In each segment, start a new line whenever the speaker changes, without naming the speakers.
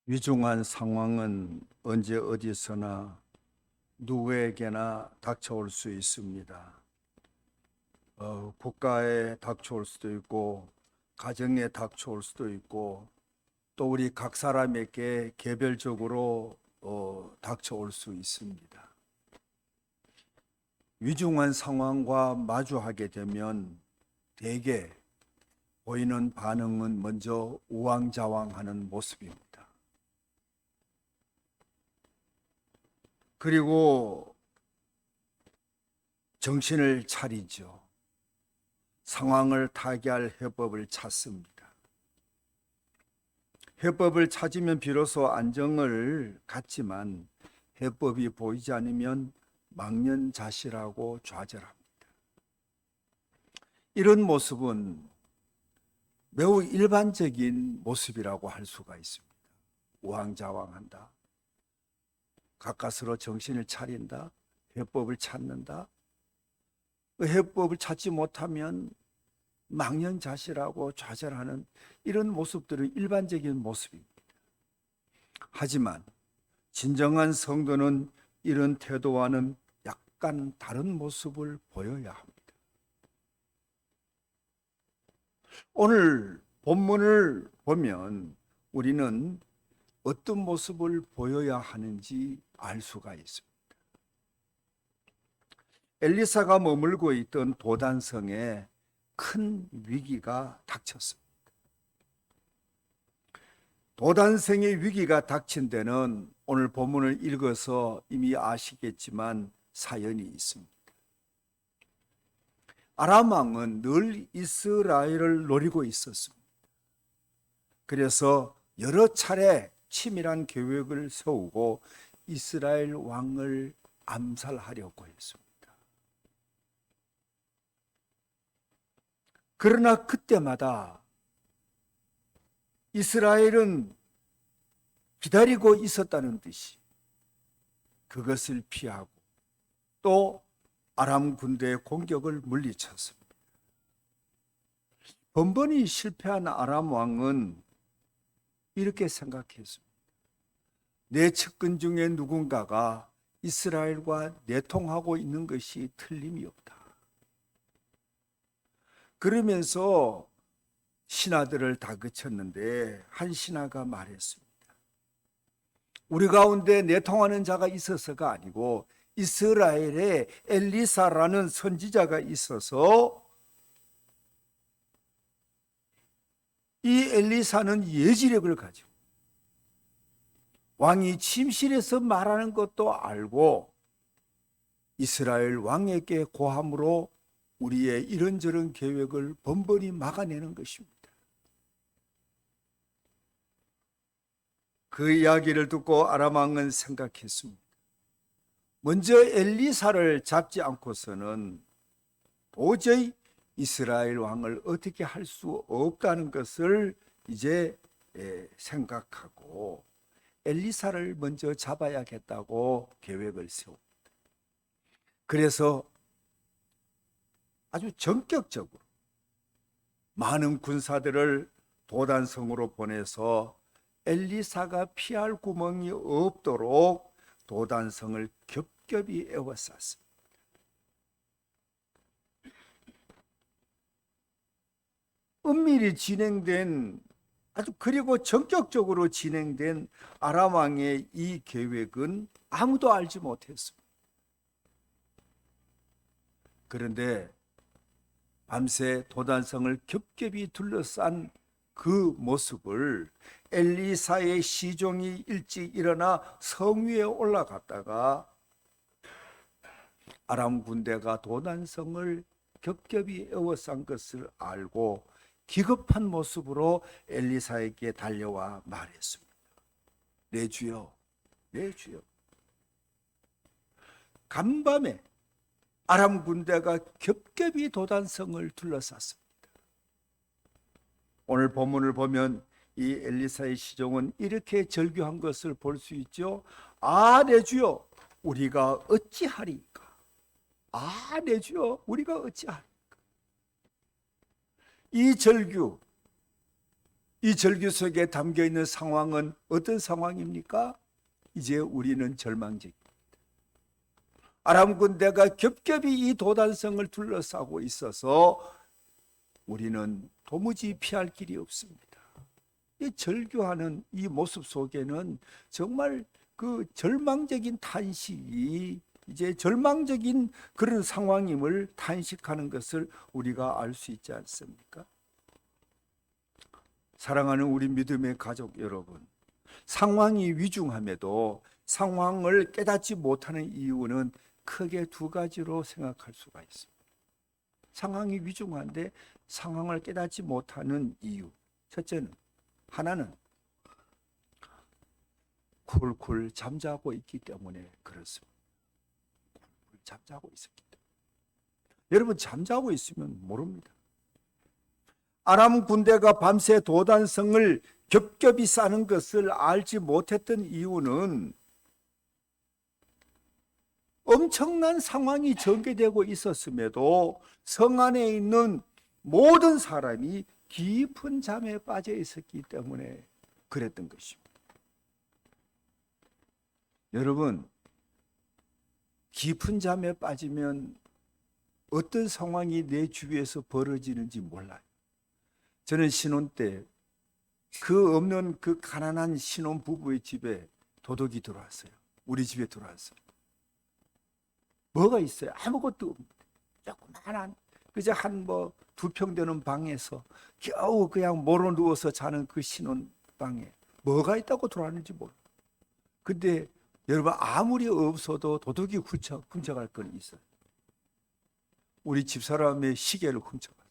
위중한 상황은 언제 어디서나 누구에게나 닥쳐올 수 있습니다. 국가에 닥쳐올 수도 있고, 가정에 닥쳐올 수도 있고, 또 우리 각 사람에게 개별적으로 닥쳐올 수 있습니다. 위중한 상황과 마주하게 되면 대개 보이는 반응은 먼저 우왕좌왕하는 모습입니다. 그리고 정신을 차리죠. 상황을 타개할 해법을 찾습니다. 해법을 찾으면 비로소 안정을 갖지만 해법이 보이지 않으면 망연자실하고 좌절합니다. 이런 모습은 매우 일반적인 모습이라고 할 수가 있습니다. 우왕좌왕한다. 가까스로 정신을 차린다. 해법을 찾는다. 그 해법을 찾지 못하면 망연자실하고 좌절하는 이런 모습들은 일반적인 모습입니다. 하지만 진정한 성도는 이런 태도와는 약간 다른 모습을 보여야 합니다. 오늘 본문을 보면 우리는 어떤 모습을 보여야 하는지 알 수가 있습니다. 엘리사가 머물고 있던 도단성에 큰 위기가 닥쳤습니다. 도단성의 위기가 닥친 데는 오늘 본문을 읽어서 이미 아시겠지만 사연이 있습니다. 아람 왕은 늘 이스라엘을 노리고 있었습니다. 그래서 여러 차례 치밀한 계획을 세우고 이스라엘 왕을 암살하려고 했습니다. 그러나 그때마다 이스라엘은 기다리고 있었다는 듯이 그것을 피하고 또 아람 군대의 공격을 물리쳤습니다. 번번이 실패한 아람 왕은 이렇게 생각했습니다. 내 측근 중에 누군가가 이스라엘과 내통하고 있는 것이 틀림이 없다. 그러면서 신하들을 다그쳤는데 한 신하가 말했습니다. 우리 가운데 내통하는 자가 있어서가 아니고 이스라엘에 엘리사라는 선지자가 있어서 이 엘리사는 예지력을 가지고 왕이 침실에서 말하는 것도 알고 이스라엘 왕에게 고함으로 우리의 이런저런 계획을 번번이 막아내는 것입니다. 그 이야기를 듣고 아람 왕은 생각했습니다. 먼저 엘리사를 잡지 않고서는 도저히 이스라엘 왕을 어떻게 할 수 없다는 것을 이제 생각하고 엘리사를 먼저 잡아야겠다고 계획을 세웁니다. 그래서 아주 전격적으로 많은 군사들을 도단성으로 보내서 엘리사가 피할 구멍이 없도록 도단성을 겹겹이 에워쌌습니다. 은밀히 진행된 아주 그리고 전격적으로 진행된 아람 왕의 이 계획은 아무도 알지 못했습니다. 그런데 밤새 도단성을 겹겹이 둘러싼 그 모습을 엘리사의 시종이 일찍 일어나 성 위에 올라갔다가 아람 군대가 도단성을 겹겹이 에워싼 것을 알고 기급한 모습으로 엘리사에게 달려와 말했습니다. 내 주여, 내 주여. 간밤에 아람 군대가 겹겹이 도단성을 둘러쌌습니다. 오늘 본문을 보면 이 엘리사의 시종은 이렇게 절규한 것을 볼 수 있죠. 아, 내 주여, 우리가 어찌하리까? 아, 내 주여, 우리가 어찌하리까? 이 절규, 이 절규 속에 담겨 있는 상황은 어떤 상황입니까? 이제 우리는 절망적입니다. 아람 군대가 겹겹이 이 도단성을 둘러싸고 있어서 우리는 도무지 피할 길이 없습니다. 이 절규하는 이 모습 속에는 정말 그 절망적인 탄식이 이제 절망적인 그런 상황임을 탄식하는 것을 우리가 알 수 있지 않습니까? 사랑하는 우리 믿음의 가족 여러분, 상황이 위중함에도 상황을 깨닫지 못하는 이유는 크게 두 가지로 생각할 수가 있습니다. 상황이 위중한데 상황을 깨닫지 못하는 이유, 첫째는 하나는 쿨쿨 잠자고 있기 때문에 그렇습니다. 쿨쿨 잠자고 있었기 때문에. 여러분, 잠자고 있으면 모릅니다. 아람 군대가 밤새 도단성을 겹겹이 쌓는 것을 알지 못했던 이유는 엄청난 상황이 전개되고 있었음에도 성 안에 있는 모든 사람이 깊은 잠에 빠져 있었기 때문에 그랬던 것입니다. 여러분, 깊은 잠에 빠지면 어떤 상황이 내 주위에서 벌어지는지 몰라요. 저는 신혼 때 그 없는 그 가난한 신혼 부부의 집에 도둑이 들어왔어요. 우리 집에 들어왔어요. 뭐가 있어요? 아무것도 없는데 조그만한 그저 한 두 평 되는 방에서 겨우 그냥 모로 누워서 자는 그 신혼 방에 뭐가 있다고 들어왔는지 몰라요. 근데 여러분, 아무리 없어도 도둑이 훔쳐갈 건 있어요. 우리 집사람의 시계를 훔쳐갔어요.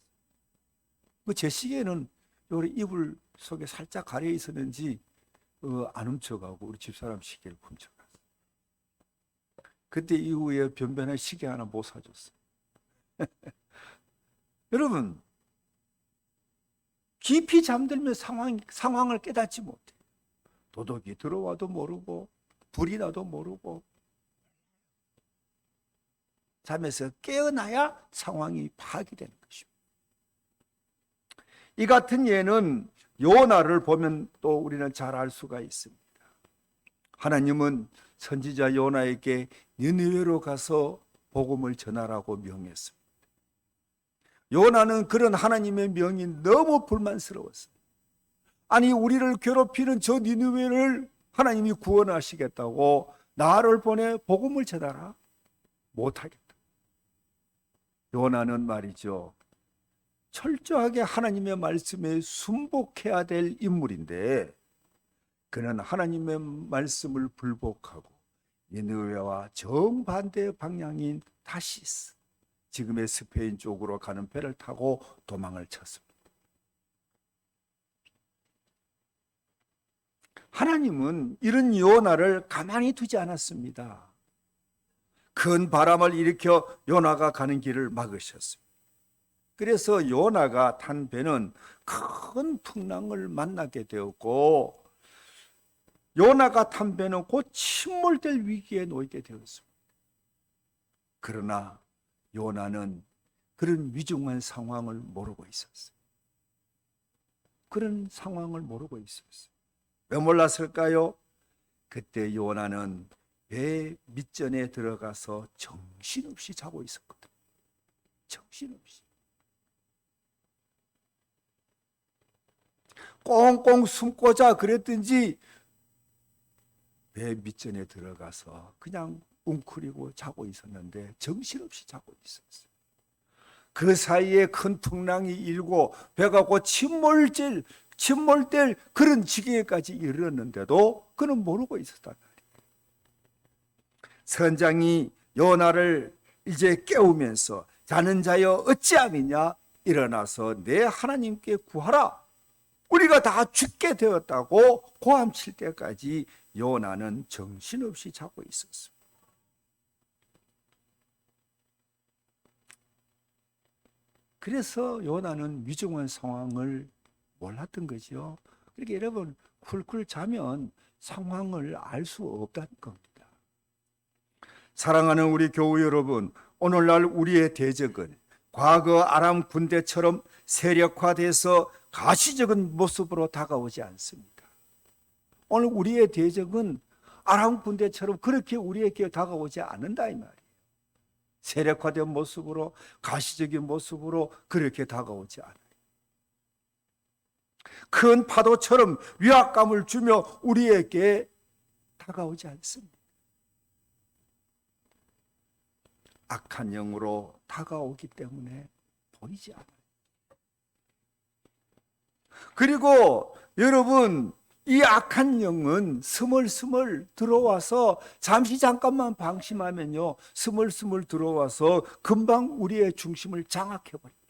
제 시계는 여기 이불 속에 살짝 가려 있었는지 안 훔쳐가고 우리 집사람 시계를 훔쳐갔어요. 그때 이후에 변변한 시계 하나 못 사줬어요. 여러분, 깊이 잠들면 상황을 깨닫지 못해요. 도둑이 들어와도 모르고 불이 나도 모르고 잠에서 깨어나야 상황이 파악이 되는 것입니다. 이 같은 예는 요나를 보면 또 우리는 잘 알 수가 있습니다. 하나님은 선지자 요나에게 니느웨로 가서 복음을 전하라고 명했습니다. 요나는 그런 하나님의 명이 너무 불만스러웠어요. 아니, 우리를 괴롭히는 저 니느웨를 하나님이 구원하시겠다고 나를 보내 복음을 전하라? 못하겠다. 요나는 말이죠, 철저하게 하나님의 말씀에 순복해야 될 인물인데 그는 하나님의 말씀을 불복하고 니느웨와 정반대 방향인 타시스, 지금의 스페인 쪽으로 가는 배를 타고 도망을 쳤습니다. 하나님은 이런 요나를 가만히 두지 않았습니다. 큰 바람을 일으켜 요나가 가는 길을 막으셨습니다. 그래서 요나가 탄 배는 큰 풍랑을 만나게 되었고 요나가 탄 배는 곧 침몰될 위기에 놓이게 되었습니다. 그러나 요나는 그런 위중한 상황을 모르고 있었어요. 그런 상황을 모르고 있었어요. 왜 몰랐을까요? 그때 요나는 배 밑전에 들어가서 정신없이 자고 있었거든. 정신없이. 꽁꽁 숨고 자 그랬든지 배 밑전에 들어가서 그냥 웅크리고 자고 있었는데 정신없이 자고 있었어요. 그 사이에 큰 풍랑이 일고 배가 곧 침몰될 그런 지경에까지 이르렀는데도 그는 모르고 있었단 말이에요. 선장이 요나를 이제 깨우면서 자는 자여 어찌함이냐, 일어나서 내 하나님께 구하라, 우리가 다 죽게 되었다고 고함칠 때까지 요나는 정신없이 자고 있었습니다. 그래서 요나는 위중한 상황을 몰랐던 거죠. 그러니까 여러분, 쿨쿨 자면 상황을 알 수 없다는 겁니다. 사랑하는 우리 교우 여러분, 오늘날 우리의 대적은 과거 아람 군대처럼 세력화돼서 가시적인 모습으로 다가오지 않습니다. 오늘 우리의 대적은 아람 군대처럼 그렇게 우리에게 다가오지 않는다 이 말이에요. 세력화된 모습으로, 가시적인 모습으로 그렇게 다가오지 않아요. 큰 파도처럼 위압감을 주며 우리에게 다가오지 않습니다. 악한 영으로 다가오기 때문에 보이지 않아요. 그리고 여러분, 이 악한 영은 스멀스멀 들어와서 잠깐만 방심하면요, 스멀스멀 들어와서 금방 우리의 중심을 장악해버립니다.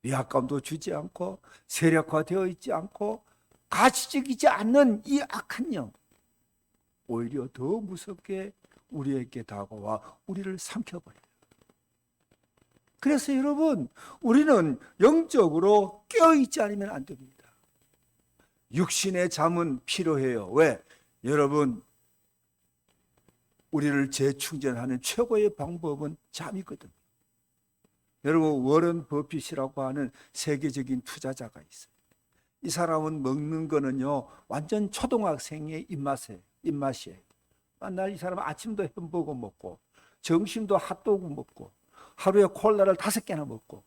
위압감도 주지 않고 세력화되어 있지 않고 가시적이지 않는 이 악한 영, 오히려 더 무섭게 우리에게 다가와 우리를 삼켜버려요. 그래서 여러분, 우리는 영적으로 깨어있지 않으면 안 됩니다. 육신의 잠은 필요해요. 왜? 여러분, 우리를 재충전하는 최고의 방법은 잠이거든요. 여러분, 워런 버핏이라고 하는 세계적인 투자자가 있어요. 이 사람은 먹는 거는요, 완전 초등학생의 입맛이에요. 맨날 이 사람은 아침도 햄버거 먹고 점심도 핫도그 먹고 하루에 콜라를 5개나 먹고,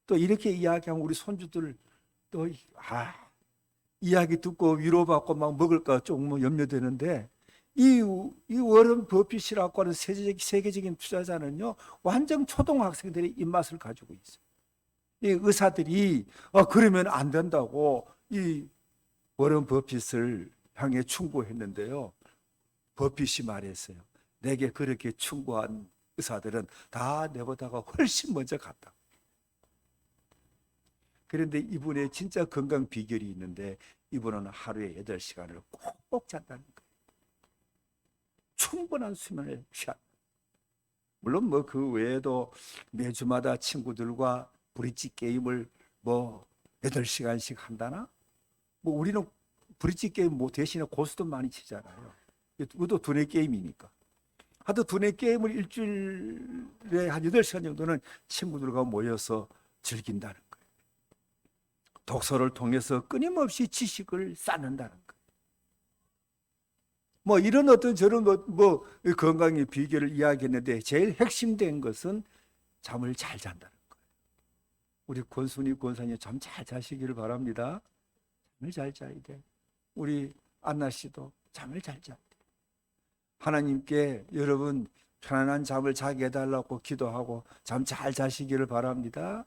또 이렇게 이야기하면 우리 손주들 또 이야기 듣고 위로받고 막 먹을까 조금 염려되는데, 이 워런 버핏이라고 하는 세계적인 투자자는요, 완전 초등학생들의 입맛을 가지고 있어요. 이 의사들이 그러면 안 된다고 이 워런 버핏을 향해 충고했는데요, 버핏이 말했어요. 내게 그렇게 충고한 의사들은 다 내보다가 훨씬 먼저 갔다. 그런데 이분의 진짜 건강 비결이 있는데, 이분은 하루에 8시간을 꼭 잔다는 거예요. 충분한 수면을 취한다. 물론 뭐 그 외에도 매주마다 친구들과 브릿지 게임을 8시간씩 한다나? 우리는 브릿지 게임 대신에 고수도 많이 치잖아요. 이것도 두뇌 게임이니까. 하도 두뇌 게임을 일주일에 한 8시간 정도는 친구들과 모여서 즐긴다는 거예요. 독서를 통해서 끊임없이 지식을 쌓는다는 거예요. 이런 어떤 저런 건강의 비결을 이야기했는데, 제일 핵심된 것은 잠을 잘 잔다는 거예요. 우리 권순이 권사님 잠 잘 자시기를 바랍니다. 잠을 잘 자야 돼. 우리 안나 씨도 잠을 잘 자야 돼. 하나님께 여러분 편안한 잠을 자게 해달라고 기도하고 잠 잘 자시기를 바랍니다.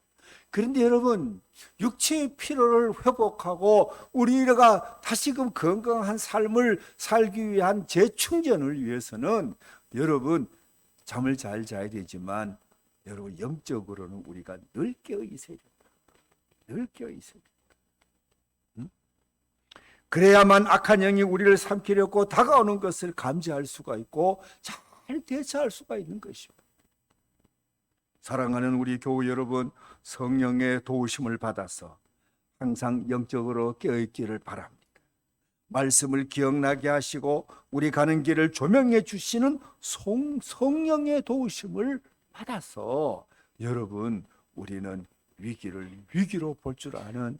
그런데 여러분, 육체의 피로를 회복하고 우리가 다시금 건강한 삶을 살기 위한 재충전을 위해서는 여러분 잠을 잘 자야 되지만, 여러분 영적으로는 우리가 늘 깨어 있어야 된다. 늘 깨어 있어야 된다. 그래야만 악한 영이 우리를 삼키려고 다가오는 것을 감지할 수가 있고 잘 대처할 수가 있는 것입니다. 사랑하는 우리 교우 여러분, 성령의 도우심을 받아서 항상 영적으로 깨어있기를 바랍니다. 말씀을 기억나게 하시고 우리 가는 길을 조명해 주시는 성령의 도우심을 받아서 여러분, 우리는 위기로 볼 줄 아는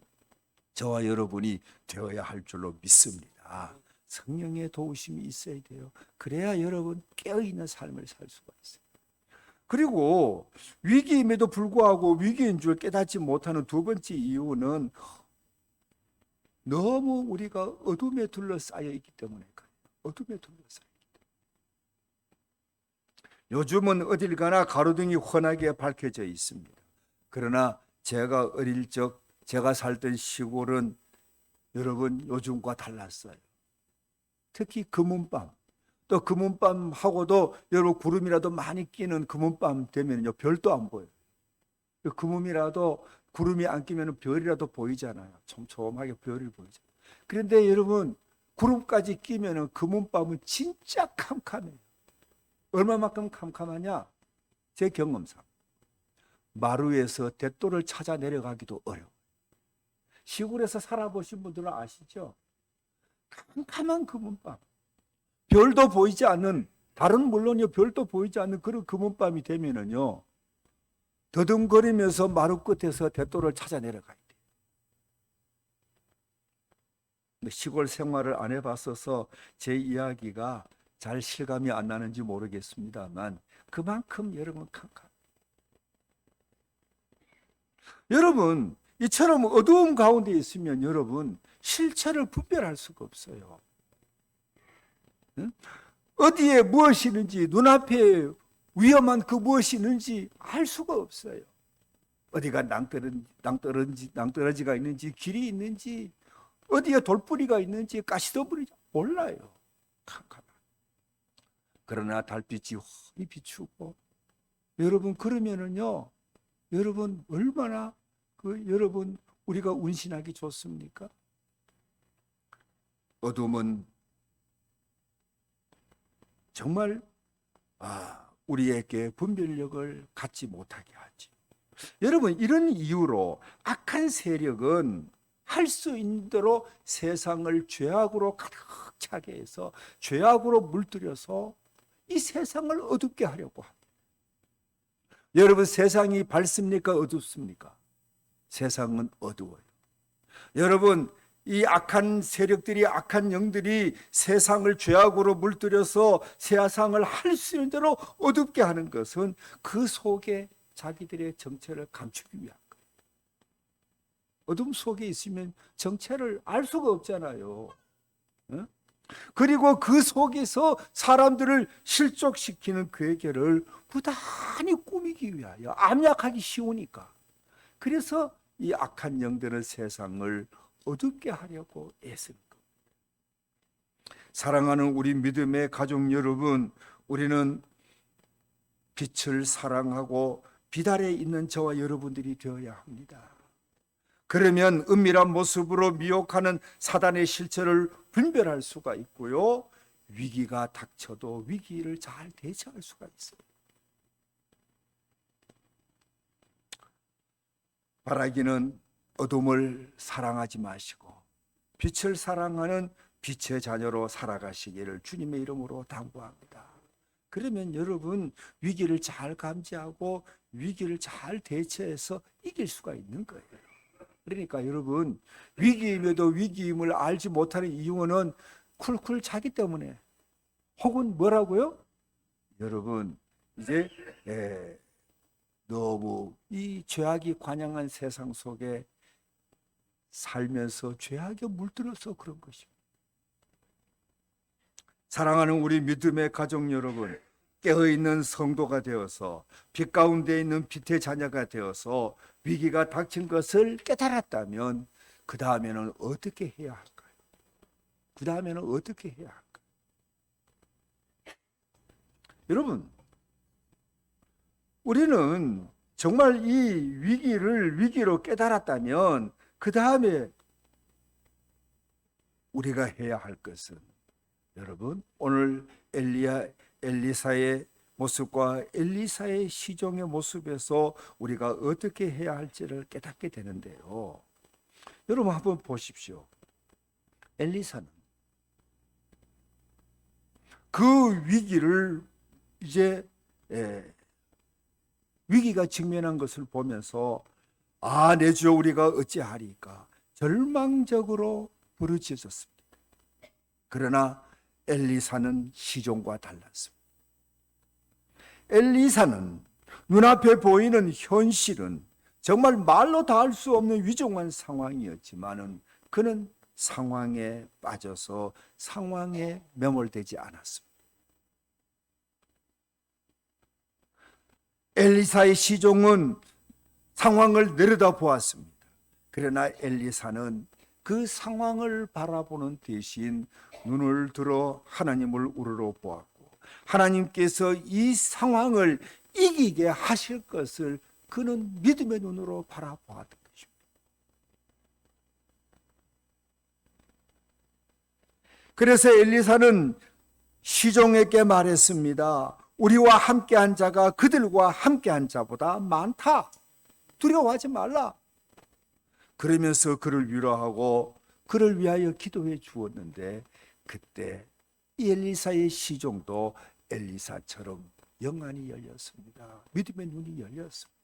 저와 여러분이 되어야 할 줄로 믿습니다. 성령의 도우심이 있어야 돼요. 그래야 여러분 깨어있는 삶을 살 수가 있어요. 그리고 위기임에도 불구하고 위기인 줄 깨닫지 못하는 두 번째 이유는 너무 우리가 어둠에 둘러싸여 있기 때문에 그래요. 어둠에 둘러싸여 있기 때문에. 요즘은 어딜 가나 가로등이 환하게 밝혀져 있습니다. 그러나 제가 어릴 적 제가 살던 시골은 여러분 요즘과 달랐어요. 특히 금은밤, 또 금은밤하고도 여러분 구름이라도 많이 끼는 금은밤 되면요 별도 안 보여요. 금음이라도 구름이 안 끼면 별이라도 보이잖아요. 촘촘하게 별이 보이죠. 그런데 여러분 구름까지 끼면 금은밤은 진짜 캄캄해요. 얼마만큼 캄캄하냐? 제 경험상 마루에서 대도를 찾아 내려가기도 어려워요. 시골에서 살아보신 분들은 아시죠? 캄캄한 금은밤, 별도 보이지 않는, 달은 물론요 별도 보이지 않는 그런 금은밤이 되면은요 더듬거리면서 마루 끝에서 대도를 찾아 내려가야 돼. 시골 생활을 안 해봤어서 제 이야기가 잘 실감이 안 나는지 모르겠습니다만 그만큼 여러분 캄캄. 여러분 이처럼 어두움 가운데 있으면 여러분 실체를 분별할 수가 없어요. 응? 어디에 무엇이 있는지, 눈앞에 위험한 그 무엇이 있는지 알 수가 없어요. 어디가 낭떠러지가 있는지, 길이 있는지, 어디에 돌뿌리가 있는지, 가시덤불인지 몰라요. 캄캄한. 그러나 달빛이 훤히 비추고, 여러분 그러면은요, 여러분 얼마나 여러분 우리가 운신하기 좋습니까? 어둠은 정말 우리에게 분별력을 갖지 못하게 하지. 여러분 이런 이유로 악한 세력은 할 수 있는 대로 세상을 죄악으로 가득 차게 해서 죄악으로 물들여서 이 세상을 어둡게 하려고 합니다. 여러분 세상이 밝습니까? 어둡습니까? 세상은 어두워요. 여러분 이 악한 세력들이, 악한 영들이 세상을 죄악으로 물들여서 세상을 할 수 있는 대로 어둡게 하는 것은 그 속에 자기들의 정체를 감추기 위한 거예요. 어둠 속에 있으면 정체를 알 수가 없잖아요. 그리고 그 속에서 사람들을 실족시키는 괴계를 부단히 꾸미기 위하여, 암약하기 쉬우니까. 그래서 이 악한 영들은 세상을 어둡게 하려고 애쓰는 겁니다. 사랑하는 우리 믿음의 가족 여러분, 우리는 빛을 사랑하고 빛 아래 있는 저와 여러분들이 되어야 합니다. 그러면 은밀한 모습으로 미혹하는 사단의 실체를 분별할 수가 있고요, 위기가 닥쳐도 위기를 잘 대처할 수가 있어요. 바라기는 어둠을 사랑하지 마시고 빛을 사랑하는 빛의 자녀로 살아가시기를 주님의 이름으로 당부합니다. 그러면 여러분 위기를 잘 감지하고 위기를 잘 대처해서 이길 수가 있는 거예요. 그러니까 여러분 위기임에도 위기임을 알지 못하는 이유는 쿨쿨 자기 때문에, 혹은 뭐라고요? 여러분 이제 너무 이 죄악이 관영한 세상 속에 살면서 죄악에 물들어서 그런 것입니다. 사랑하는 우리 믿음의 가족 여러분, 깨어있는 성도가 되어서 빛 가운데 있는 빛의 자녀가 되어서 위기가 닥친 것을 깨달았다면 그 다음에는 어떻게 해야 할까요? 그 다음에는 어떻게 해야 할까요? 여러분 우리는 정말 이 위기를 위기로 깨달았다면 그 다음에 우리가 해야 할 것은, 여러분 오늘 엘리사의 모습과 엘리사의 시종의 모습에서 우리가 어떻게 해야 할지를 깨닫게 되는데요. 여러분 한번 보십시오. 엘리사는 그 위기를 이제 위기가 직면한 것을 보면서 내 주여 우리가 어찌하리까 절망적으로 부르짖었습니다. 그러나 엘리사는 시종과 달랐습니다. 엘리사는 눈앞에 보이는 현실은 정말 말로 다 할 수 없는 위중한 상황이었지만은 그는 상황에 빠져서 상황에 매몰되지 않았습니다. 엘리사의 시종은 상황을 내려다 보았습니다. 그러나 엘리사는 그 상황을 바라보는 대신 눈을 들어 하나님을 우러러 보았고, 하나님께서 이 상황을 이기게 하실 것을 그는 믿음의 눈으로 바라보았던 것입니다. 그래서 엘리사는 시종에게 말했습니다. 우리와 함께한 자가 그들과 함께한 자보다 많다. 두려워하지 말라. 그러면서 그를 위로하고 그를 위하여 기도해 주었는데, 그때 엘리사의 시종도 엘리사처럼 영안이 열렸습니다. 믿음의 눈이 열렸습니다.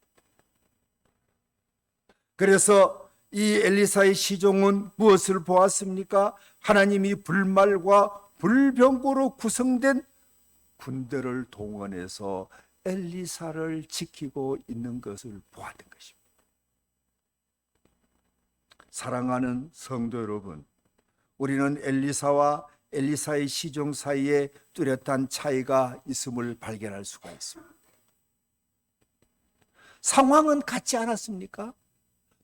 그래서 이 엘리사의 시종은 무엇을 보았습니까? 하나님이 불말과 불병거로 구성된 군대를 동원해서 엘리사를 지키고 있는 것을 보았던 것입니다. 사랑하는 성도 여러분, 우리는 엘리사와 엘리사의 시종 사이에 뚜렷한 차이가 있음을 발견할 수가 있습니다. 상황은 같지 않았습니까?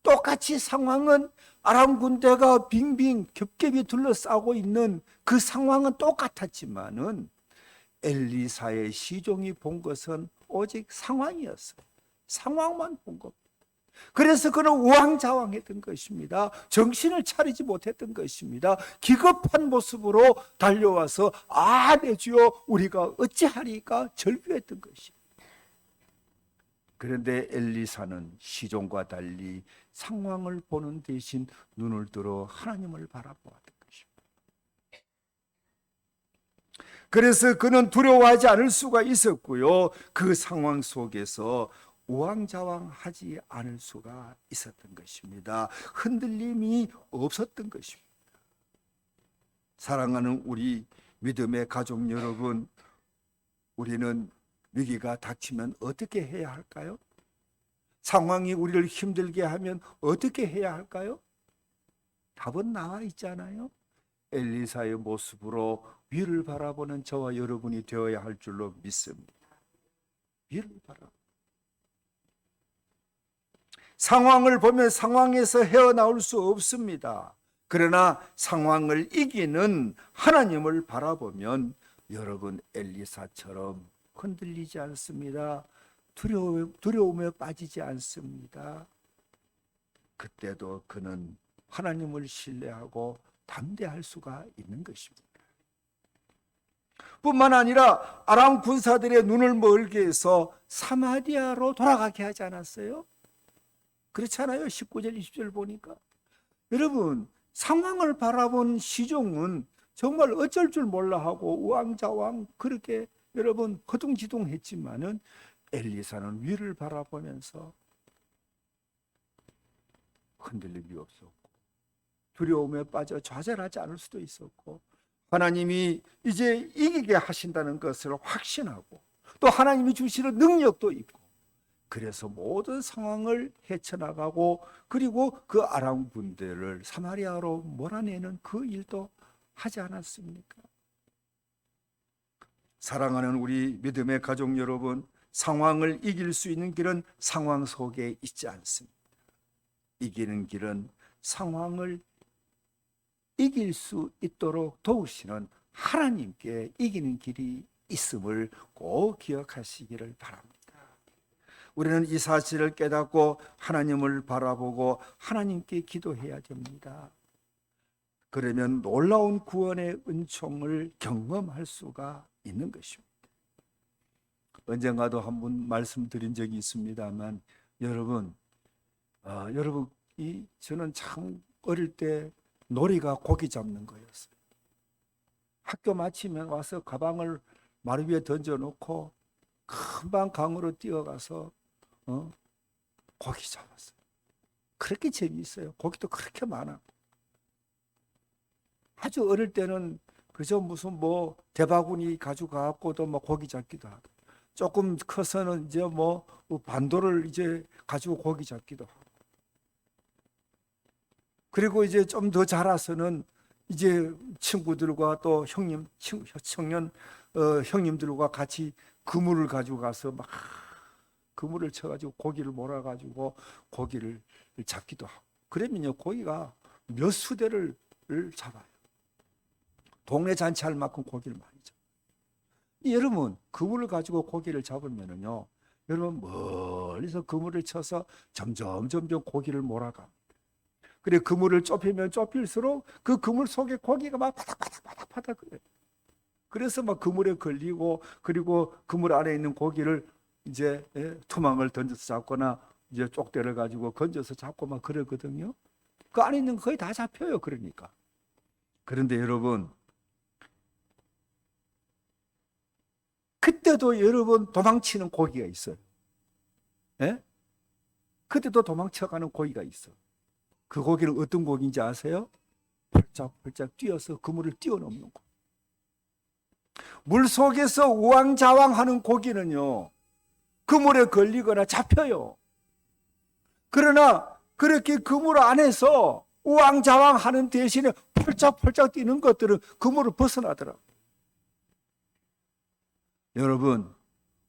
똑같이 상황은 아람 군대가 빙빙 겹겹이 둘러싸고 있는 그 상황은 똑같았지만은 엘리사의 시종이 본 것은 오직 상황이었어요. 상황만 본 겁니다. 그래서 그는 우왕좌왕했던 것입니다. 정신을 차리지 못했던 것입니다. 기겁한 모습으로 달려와서 내 주여 우리가 어찌하리까 절규했던 것입니다. 그런데 엘리사는 시종과 달리 상황을 보는 대신 눈을 들어 하나님을 바라보았던 것입니다. 그래서 그는 두려워하지 않을 수가 있었고요. 그 상황 속에서 우왕좌왕하지 않을 수가 있었던 것입니다. 흔들림이 없었던 것입니다. 사랑하는 우리 믿음의 가족 여러분, 우리는 위기가 닥치면 어떻게 해야 할까요? 상황이 우리를 힘들게 하면 어떻게 해야 할까요? 답은 나와 있잖아요. 엘리사의 모습으로 위를 바라보는 저와 여러분이 되어야 할 줄로 믿습니다. 위를 바라보는, 상황을 보면 상황에서 헤어나올 수 없습니다. 그러나 상황을 이기는 하나님을 바라보면 여러분 엘리사처럼 흔들리지 않습니다. 두려움에 빠지지 않습니다. 그때도 그는 하나님을 신뢰하고 담대할 수가 있는 것입니다. 뿐만 아니라 아람 군사들의 눈을 멀게 해서 사마리아로 돌아가게 하지 않았어요? 그렇잖아요. 19절 20절 보니까. 여러분, 상황을 바라본 시종은 정말 어쩔 줄 몰라 하고 우왕좌왕 그렇게 여러분 허둥지둥했지만은 엘리사는 위를 바라보면서 흔들림이 없었고 두려움에 빠져 좌절하지 않을 수도 있었고, 하나님이 이제 이기게 하신다는 것을 확신하고 또 하나님이 주시는 능력도 있고, 그래서 모든 상황을 헤쳐나가고 그리고 그 아람 군대를 사마리아로 몰아내는 그 일도 하지 않았습니까? 사랑하는 우리 믿음의 가족 여러분, 상황을 이길 수 있는 길은 상황 속에 있지 않습니다. 이기는 길은 상황을 이길 수 있도록 도우시는 하나님께 이기는 길이 있음을 꼭 기억하시기를 바랍니다. 우리는 이 사실을 깨닫고 하나님을 바라보고 하나님께 기도해야 됩니다. 그러면 놀라운 구원의 은총을 경험할 수가 있는 것입니다. 언젠가도 한번 말씀드린 적이 있습니다만 여러분, 저는 참 어릴 때 놀이가 고기 잡는 거였어요. 학교 마치면 와서 가방을 마루 위에 던져놓고 금방 강으로 뛰어가서 고기 잡았어요. 그렇게 재미있어요. 고기도 그렇게 많아. 아주 어릴 때는 그저 무슨 대바구니 가져가고도 고기 잡기도 하고, 조금 커서는 이제 반도를 이제 가지고 고기 잡기도 하고, 그리고 이제 좀 더 자라서는 이제 친구들과 또 형님들과 같이 그물을 가지고 가서 막 그물을 쳐가지고 고기를 몰아가지고 고기를 잡기도 하고, 그러면요 고기가 몇 수대를 잡아요. 동네 잔치할 만큼 고기를 많이 잡아요. 여러분, 그물을 가지고 고기를 잡으면은요, 여러분 멀리서 그물을 쳐서 점점 고기를 몰아갑니다. 그래, 그물을 좁히면 좁힐수록 그 그물 속에 고기가 막 바닥바닥 그래요. 그래서 막 그물에 걸리고, 그리고 그물 안에 있는 고기를 이제 투망을 던져서 잡거나 이제 쪽대를 가지고 건져서 잡고 막 그러거든요. 그 안에 있는 거 거의 다 잡혀요. 그러니까. 그런데 여러분, 그때도 여러분 도망치는 고기가 있어요. 예? 그때도 도망쳐가는 고기가 있어. 그 고기는 어떤 고기인지 아세요? 펄짝펄짝 뛰어서 그물을 뛰어넘는 고기. 물 속에서 우왕좌왕하는 고기는요, 그물에 걸리거나 잡혀요. 그러나 그렇게 그물 안에서 우왕좌왕하는 대신에 펄짝펄짝 뛰는 것들은 그물을 벗어나더라고요. 여러분,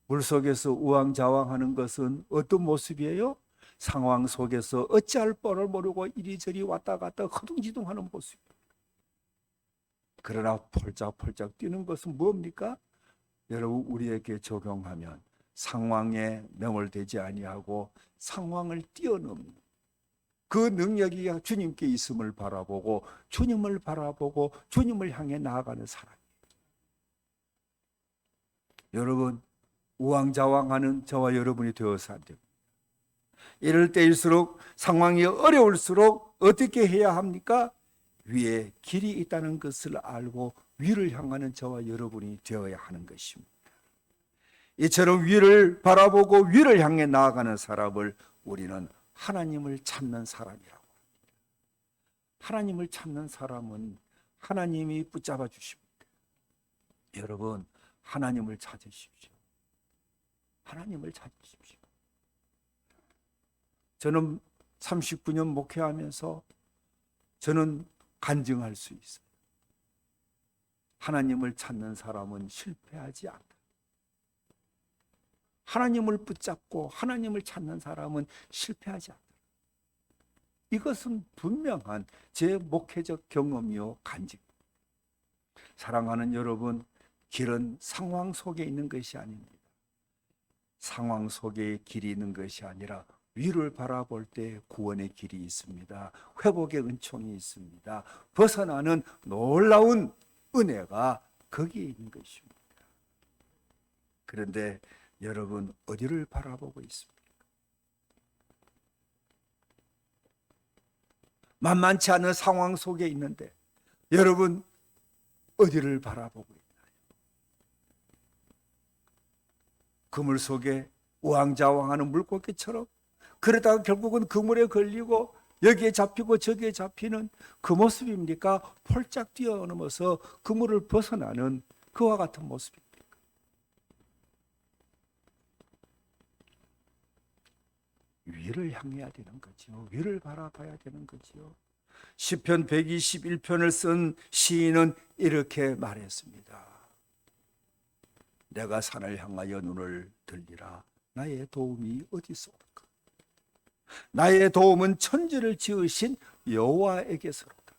물속에서 우왕좌왕하는 것은 어떤 모습이에요? 상황 속에서 어찌할 뻔을 모르고 이리저리 왔다 갔다 허둥지둥하는 모습이에요. 그러나 펄짝펄짝 뛰는 것은 뭡니까? 여러분, 우리에게 적용하면 상황에 매몰되지 아니하고 상황을 뛰어넘는 그 능력이 주님께 있음을 바라보고 주님을 바라보고 주님을 향해 나아가는 사람이에요. 여러분, 우왕좌왕하는 저와 여러분이 되어서 안 됩니다. 이럴 때일수록 상황이 어려울수록 어떻게 해야 합니까? 위에 길이 있다는 것을 알고 위를 향하는 저와 여러분이 되어야 하는 것입니다. 이처럼 위를 바라보고 위를 향해 나아가는 사람을 우리는 하나님을 찾는 사람이라고 합니다. 하나님을 찾는 사람은 하나님이 붙잡아 주십니다. 여러분, 하나님을 찾으십시오. 하나님을 찾으십시오. 저는 39년 목회하면서 저는 간증할 수 있어요. 하나님을 찾는 사람은 실패하지 않다. 하나님을 붙잡고 하나님을 찾는 사람은 실패하지 않다. 이것은 분명한 제 목회적 경험이요 간증입니다. 사랑하는 여러분, 길은 상황 속에 있는 것이 아닙니다. 상황 속에 길이 있는 것이 아니라 위를 바라볼 때 구원의 길이 있습니다. 회복의 은총이 있습니다. 벗어나는 놀라운 은혜가 거기에 있는 것입니다. 그런데 여러분, 어디를 바라보고 있습니까? 만만치 않은 상황 속에 있는데 여러분, 어디를 바라보고 있나요? 그물 속에 우왕좌왕하는 물고기처럼 그러다가 결국은 그물에 걸리고 여기에 잡히고 저기에 잡히는 그 모습입니까? 폴짝 뛰어넘어서 그물을 벗어나는 그와 같은 모습입니까? 위를 향해야 되는 거죠. 위를 바라봐야 되는 거죠. 시편 121편을 쓴 시인은 이렇게 말했습니다. 내가 산을 향하여 눈을 들리라. 나의 도움이 어디서 올까? 나의 도움은 천지를 지으신 여호와에게서로다.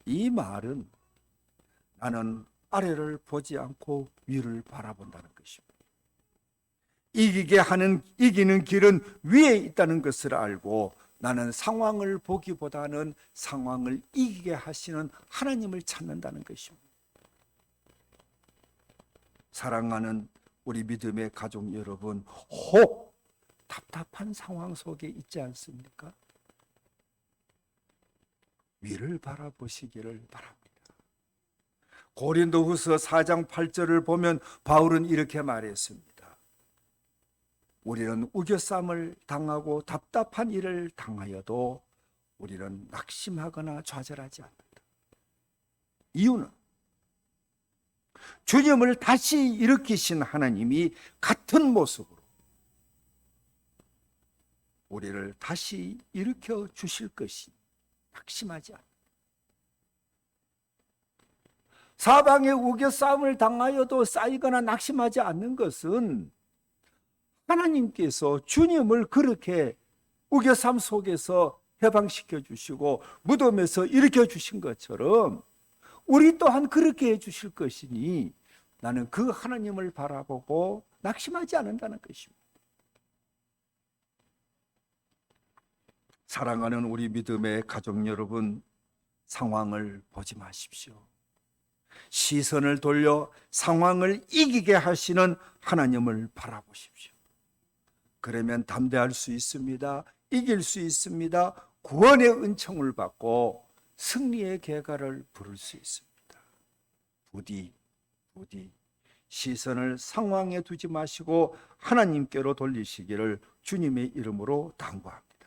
이 말은 나는 아래를 보지 않고 위를 바라본다는 것입니다. 이기는 길은 위에 있다는 것을 알고 나는 상황을 보기보다는 상황을 이기게 하시는 하나님을 찾는다는 것입니다. 사랑하는 우리 믿음의 가족 여러분, 혹 답답한 상황 속에 있지 않습니까? 위를 바라보시기를 바랍니다. 고린도후서 4장 8절을 보면 바울은 이렇게 말했습니다. 우리는 우겨쌈을 당하고 답답한 일을 당하여도 우리는 낙심하거나 좌절하지 않는다. 이유는 주님을 다시 일으키신 하나님이 같은 모습으로 우리를 다시 일으켜 주실 것이 낙심하지 않는다. 사방에 우겨싸움을 당하여도 쌓이거나 낙심하지 않는 것은 하나님께서 주님을 그렇게 우겨쌈 속에서 해방시켜 주시고 무덤에서 일으켜 주신 것처럼 우리 또한 그렇게 해 주실 것이니 나는 그 하나님을 바라보고 낙심하지 않는다는 것입니다. 사랑하는 우리 믿음의 가족 여러분, 상황을 보지 마십시오. 시선을 돌려 상황을 이기게 하시는 하나님을 바라보십시오. 그러면 담대할 수 있습니다. 이길 수 있습니다. 구원의 은총을 받고 승리의 계가를 부를 수 있습니다. 부디 시선을 상황에 두지 마시고 하나님께로 돌리시기를 주님의 이름으로 당부합니다.